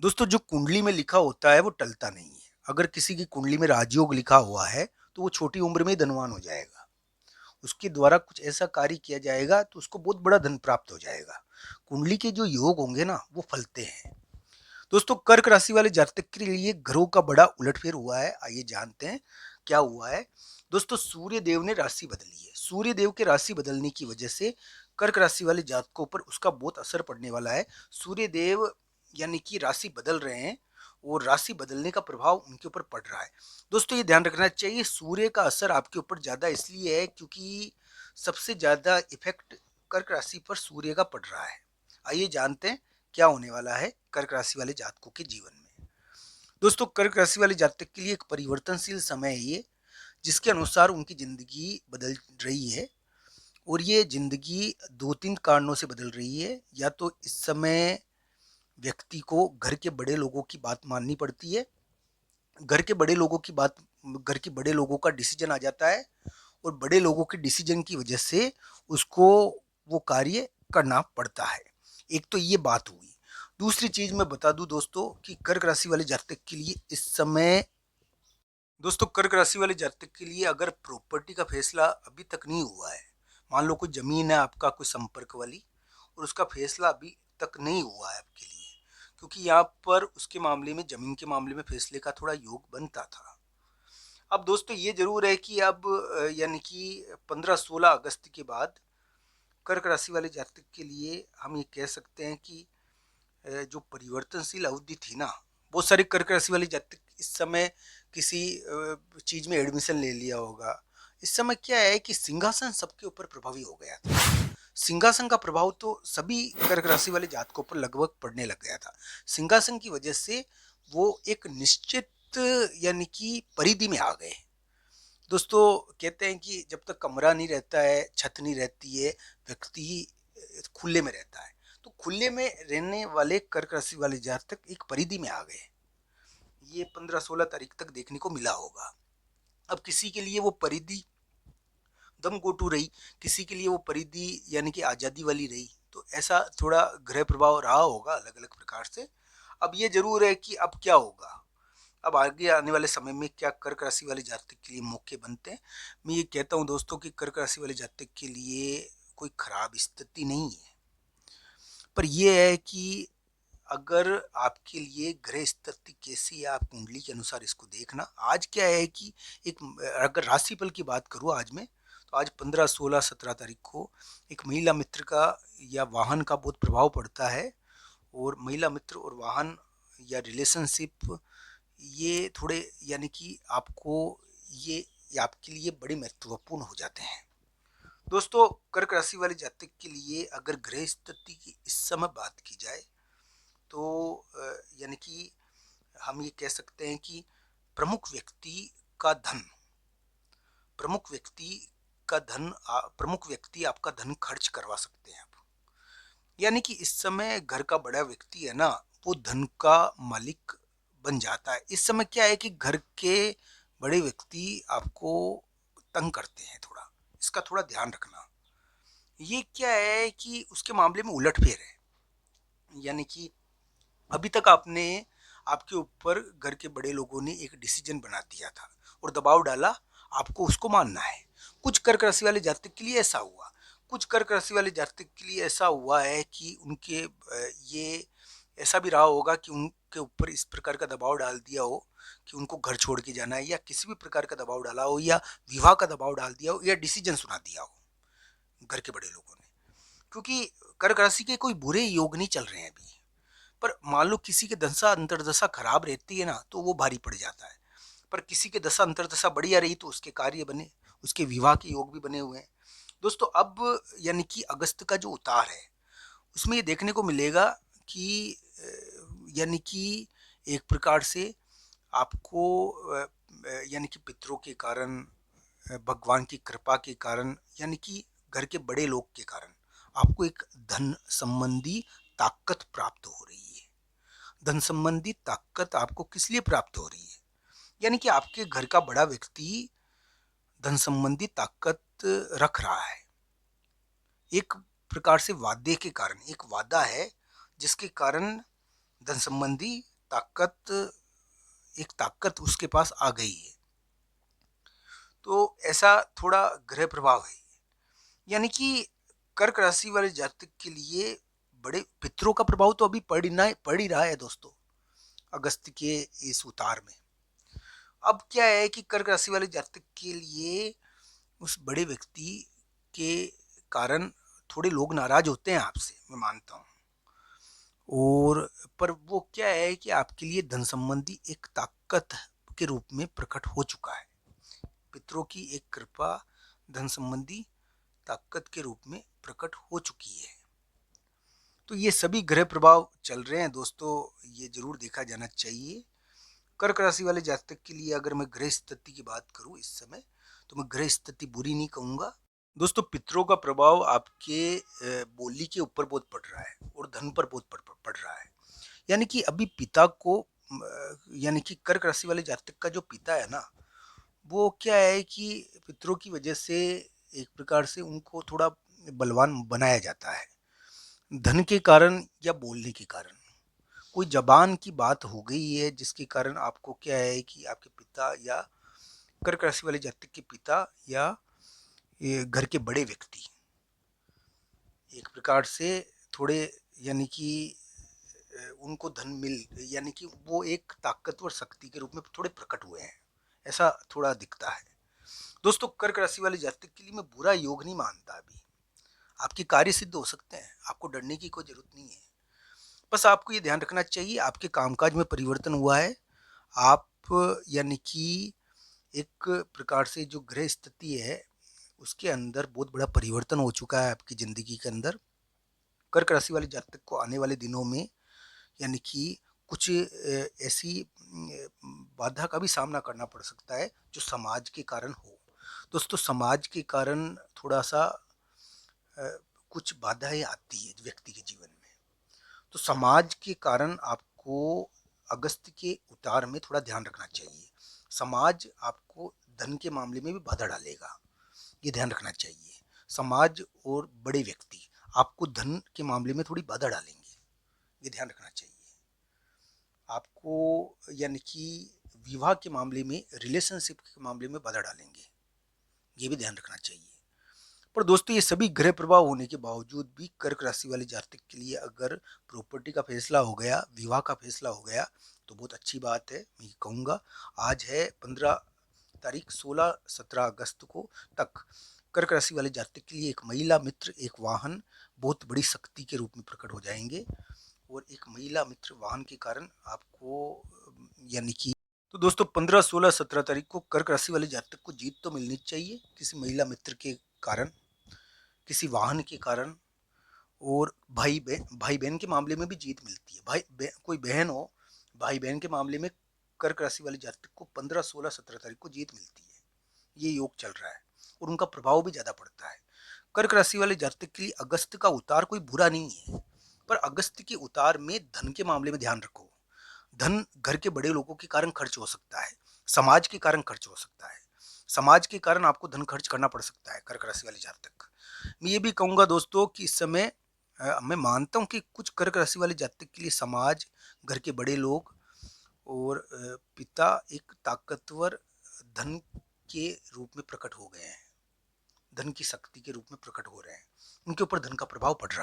दोस्तों जो कुंडली में लिखा होता है वो टलता नहीं है। अगर किसी की कुंडली में राजयोग लिखा हुआ है तो वो छोटी उम्र में ही धनवान हो जाएगा। उसके द्वारा कुछ ऐसा कार्य किया जाएगा तो उसको बहुत बड़ा धन प्राप्त हो जाएगा। कुंडली के जो योग होंगे ना वो फलते हैं। दोस्तों कर्क राशि वाले जातक के लिए ग्रहों का बड़ा उलटफेर हुआ है। आइए जानते हैं क्या हुआ है। दोस्तों सूर्य देव ने राशि बदली है। सूर्य देव के राशि बदलने की वजह से कर्क राशि वाले जातकों पर उसका बहुत असर पड़ने वाला है। सूर्य देव यानी कि राशि बदल रहे हैं और राशि बदलने का प्रभाव उनके ऊपर पड़ रहा है। दोस्तों ये ध्यान रखना चाहिए, सूर्य का असर आपके ऊपर ज्यादा इसलिए है क्योंकि सबसे ज्यादा इफेक्ट कर्क राशि पर सूर्य का पड़ रहा है। आइए जानते हैं क्या होने वाला है कर्क राशि वाले जातकों के जीवन में। दोस्तों कर्क राशि वाले जातक के लिए एक परिवर्तनशील समय है ये, जिसके अनुसार उनकी जिंदगी बदल रही है। और ये जिंदगी दो तीन कारणों से बदल रही है। या तो इस समय व्यक्ति को घर के बड़े लोगों की बात माननी पड़ती है। घर के बड़े लोगों की बात, घर के बड़े लोगों का डिसीजन आ जाता है और बड़े लोगों के डिसीजन की वजह से उसको वो कार्य करना पड़ता है। एक तो ये बात हुई। दूसरी चीज मैं बता दूं दोस्तों कि कर्क राशि वाले जातक के लिए इस समय, दोस्तों कर्क राशि वाले जातक के लिए अगर प्रॉपर्टी का फैसला अभी तक नहीं हुआ है, मान लो कोई जमीन है आपका कोई संपर्क वाली और उसका फैसला अभी तक नहीं हुआ है आपके लिए, क्योंकि यहाँ पर उसके मामले में, जमीन के मामले में फैसले का थोड़ा योग बनता था। अब दोस्तों ये जरूर है कि अब यानी कि 15-16 अगस्त के बाद कर्क राशि वाले जातक के लिए हम ये कह सकते हैं कि जो परिवर्तनशील अवधि थी ना, बहुत सारे कर्क राशि वाले जातक इस समय किसी चीज में एडमिशन ले लिया होगा। इस समय क्या है कि सिंहासन सबके ऊपर प्रभावी हो गया था। सिंहासन का प्रभाव तो सभी कर्क राशि वाले जातकों पर लगभग पड़ने लग गया था। सिंहासन की वजह से वो एक निश्चित यानी कि परिधि में आ गए। दोस्तों कहते हैं कि जब तक कमरा नहीं रहता है, छत नहीं रहती है, व्यक्ति खुले में रहता है। तो खुले में रहने वाले कर्क राशि वाले जातक एक परिधि में आ गए। ये 15-16 तारीख तक देखने को मिला होगा। अब किसी के लिए वो परिधि दम गोटू रही, किसी के लिए वो परिधि यानी कि आजादी वाली रही। तो ऐसा थोड़ा ग्रह प्रभाव रहा होगा अलग अलग प्रकार से। अब ये जरूर है कि अब क्या होगा, अब आगे आने वाले समय में क्या कर्क राशि वाले जातक के लिए मौके बनते हैं। मैं ये कहता हूँ दोस्तों कि कर्क राशि वाले जातक के लिए कोई खराब स्थिति नहीं है, पर यह है कि अगर आपके लिए ग्रह स्थिति कैसी है, आप कुंडली के अनुसार इसको देखना। आज क्या है कि एक, अगर राशिफल की बात करूँ आज में, तो आज 15-16-17 तारीख को एक महिला मित्र का या वाहन का बहुत प्रभाव पड़ता है। और महिला मित्र और वाहन या रिलेशनशिप, ये थोड़े यानी कि आपको ये आपके लिए बड़े महत्वपूर्ण हो जाते हैं। दोस्तों कर्क राशि वाले जातक के लिए अगर ग्रह स्थिति की इस समय बात की जाए तो यानी कि हम ये कह सकते हैं कि प्रमुख व्यक्ति का धन, प्रमुख व्यक्ति प्रमुख व्यक्ति आपका धन खर्च करवा सकते हैं आप। यानी कि इस समय घर का बड़ा व्यक्ति है ना, वो धन का मालिक बन जाता है। इस समय क्या है कि घर के बड़े व्यक्ति आपको तंग करते हैं थोड़ा, इसका थोड़ा ध्यान रखना। ये क्या है कि उसके मामले में उलटफेर है। यानी कि अभी तक आपने, आपके ऊपर घर के बड़े लोगों ने एक डिसीजन बना दिया था और दबाव डाला, आपको उसको मानना है। कुछ कर्क राशि वाले जातक के लिए ऐसा हुआ। कुछ कर्क राशि वाले जातक के लिए ऐसा हुआ है कि उनके ये ऐसा भी रहा होगा कि उनके ऊपर इस प्रकार का दबाव डाल दिया हो कि उनको घर छोड़ के जाना है, या किसी भी प्रकार का दबाव डाला हो, या विवाह का दबाव डाल दिया हो, या डिसीजन सुना दिया हो घर के बड़े लोगों ने। क्योंकि कर्क राशि के कोई बुरे योग नहीं चल रहे हैं अभी, पर मान लो किसी के दशा अंतर्दशा खराब रहती है ना तो वो भारी पड़ जाता है। पर किसी के दशा अंतर्दशा बढ़िया रही तो उसके कार्य बने, उसके विवाह के योग भी बने हुए हैं। दोस्तों अब यानी कि अगस्त का जो उतार है उसमें ये देखने को मिलेगा कि यानी कि एक प्रकार से आपको यानी कि पितरों के कारण, भगवान की कृपा के कारण, यानी कि घर के बड़े लोग के कारण आपको एक धन संबंधी ताकत प्राप्त हो रही है। धन संबंधी ताकत आपको किस लिए प्राप्त हो रही है, यानी कि आपके घर का बड़ा व्यक्ति धन संबंधी ताकत रख रहा है। एक प्रकार से वादे के कारण, एक वादा है जिसके कारण धन संबंधी ताकत, एक ताकत उसके पास आ गई है। तो ऐसा थोड़ा ग्रह प्रभाव है। यानी कि कर्क राशि वाले जातक के लिए बड़े पितरों का प्रभाव तो अभी पड़ ही रहा है दोस्तों, अगस्त के इस उतार में। अब क्या है कि कर्क राशि वाले जातक के लिए उस बड़े व्यक्ति के कारण थोड़े लोग नाराज होते हैं आपसे, मैं मानता हूँ। और पर वो क्या है कि आपके लिए धन संबंधी एक ताकत के रूप में प्रकट हो चुका है। पितरों की एक कृपा धन संबंधी ताकत के रूप में प्रकट हो चुकी है। तो ये सभी ग्रह प्रभाव चल रहे हैं दोस्तों, ये जरूर देखा जाना चाहिए। कर्क राशि वाले जातक के लिए अगर मैं ग्रह स्थिति की बात करूं इस समय, तो मैं ग्रह स्थिति बुरी नहीं कहूंगा दोस्तों। पितरों का प्रभाव आपके बोली के ऊपर बहुत पड़ रहा है और धन पर बहुत पड़ रहा है। यानी कि अभी पिता को यानी कि कर्क राशि वाले जातक का जो पिता है ना, वो क्या है कि पितरों की वजह से एक प्रकार से उनको थोड़ा बलवान बनाया जाता है, धन के कारण या बोलने के कारण। कोई जबान की बात हो गई है जिसके कारण आपको क्या है कि आपके पिता या कर्क राशि वाले जातक के पिता या ये घर के बड़े व्यक्ति एक प्रकार से थोड़े, यानी कि उनको धन मिल, यानी कि वो एक ताकतवर शक्ति के रूप में थोड़े प्रकट हुए हैं, ऐसा थोड़ा दिखता है दोस्तों। कर्क राशि वाले जातक के लिए मैं बुरा योग नहीं मानता। अभी आपके कार्य सिद्ध हो सकते हैं, आपको डरने की कोई जरूरत नहीं है। बस आपको ये ध्यान रखना चाहिए आपके कामकाज में परिवर्तन हुआ है। आप यानी कि एक प्रकार से जो ग्रह स्थिति है उसके अंदर बहुत बड़ा परिवर्तन हो चुका है आपकी ज़िंदगी के अंदर। कर्क राशि वाले जातक को आने वाले दिनों में यानी कि कुछ ऐसी बाधा का भी सामना करना पड़ सकता है जो समाज के कारण हो। दोस्तों समाज के कारण थोड़ा सा कुछ बाधाएं आती है व्यक्ति के जीवन में, तो समाज के कारण आपको अगस्त के उतार में थोड़ा ध्यान रखना चाहिए। समाज आपको धन के मामले में भी बाधा डालेगा, ये ध्यान रखना चाहिए। समाज और बड़े व्यक्ति आपको धन के मामले में थोड़ी बाधा डालेंगे, ये ध्यान रखना चाहिए। आपको यानी कि विवाह के मामले में, रिलेशनशिप के मामले में बाधा डालेंगे, ये भी ध्यान रखना चाहिए। पर दोस्तों ये सभी ग्रह प्रभाव होने के बावजूद भी कर्क राशि वाले जातक के लिए अगर प्रॉपर्टी का फैसला हो गया, विवाह का फैसला हो गया, तो बहुत अच्छी बात है। मैं ये कहूँगा आज है 15 तारीख, 16-17 अगस्त को तक कर्क राशि वाले जातक के लिए एक महिला मित्र, एक वाहन बहुत बड़ी शक्ति के रूप में प्रकट हो जाएंगे। और एक महिला मित्र वाहन के कारण आपको यानी कि, तो दोस्तों 15-16-17 तारीख को कर्क राशि वाले जातक को जीत तो मिलनी चाहिए किसी महिला मित्र के कारण, किसी वाहन के कारण। और भाई बहन के मामले में भी जीत मिलती है। कोई बहन हो, भाई बहन के मामले में कर्क राशि वाले जातक को 15-16-17 तारीख को जीत मिलती है। ये योग चल रहा है और उनका प्रभाव भी ज़्यादा पड़ता है। कर्क राशि वाले जातक के लिए अगस्त का उतार कोई बुरा नहीं है, पर अगस्त के उतार में धन के मामले में ध्यान रखो। धन घर के बड़े लोगों के कारण खर्च हो सकता है, समाज के कारण खर्च हो सकता है, समाज के कारण आपको धन खर्च करना पड़ सकता है कर्क राशि वाले जातक। मैं ये भी कहूँगा दोस्तों कि इस समय मैं मानता हूँ कि कुछ कर्क राशि वाले जातक के लिए समाज, घर के बड़े लोग और पिता एक ताकतवर धन के रूप में प्रकट हो गए हैं, धन की शक्ति के रूप में प्रकट हो रहे हैं, उनके ऊपर धन का प्रभाव पड़ रहा है।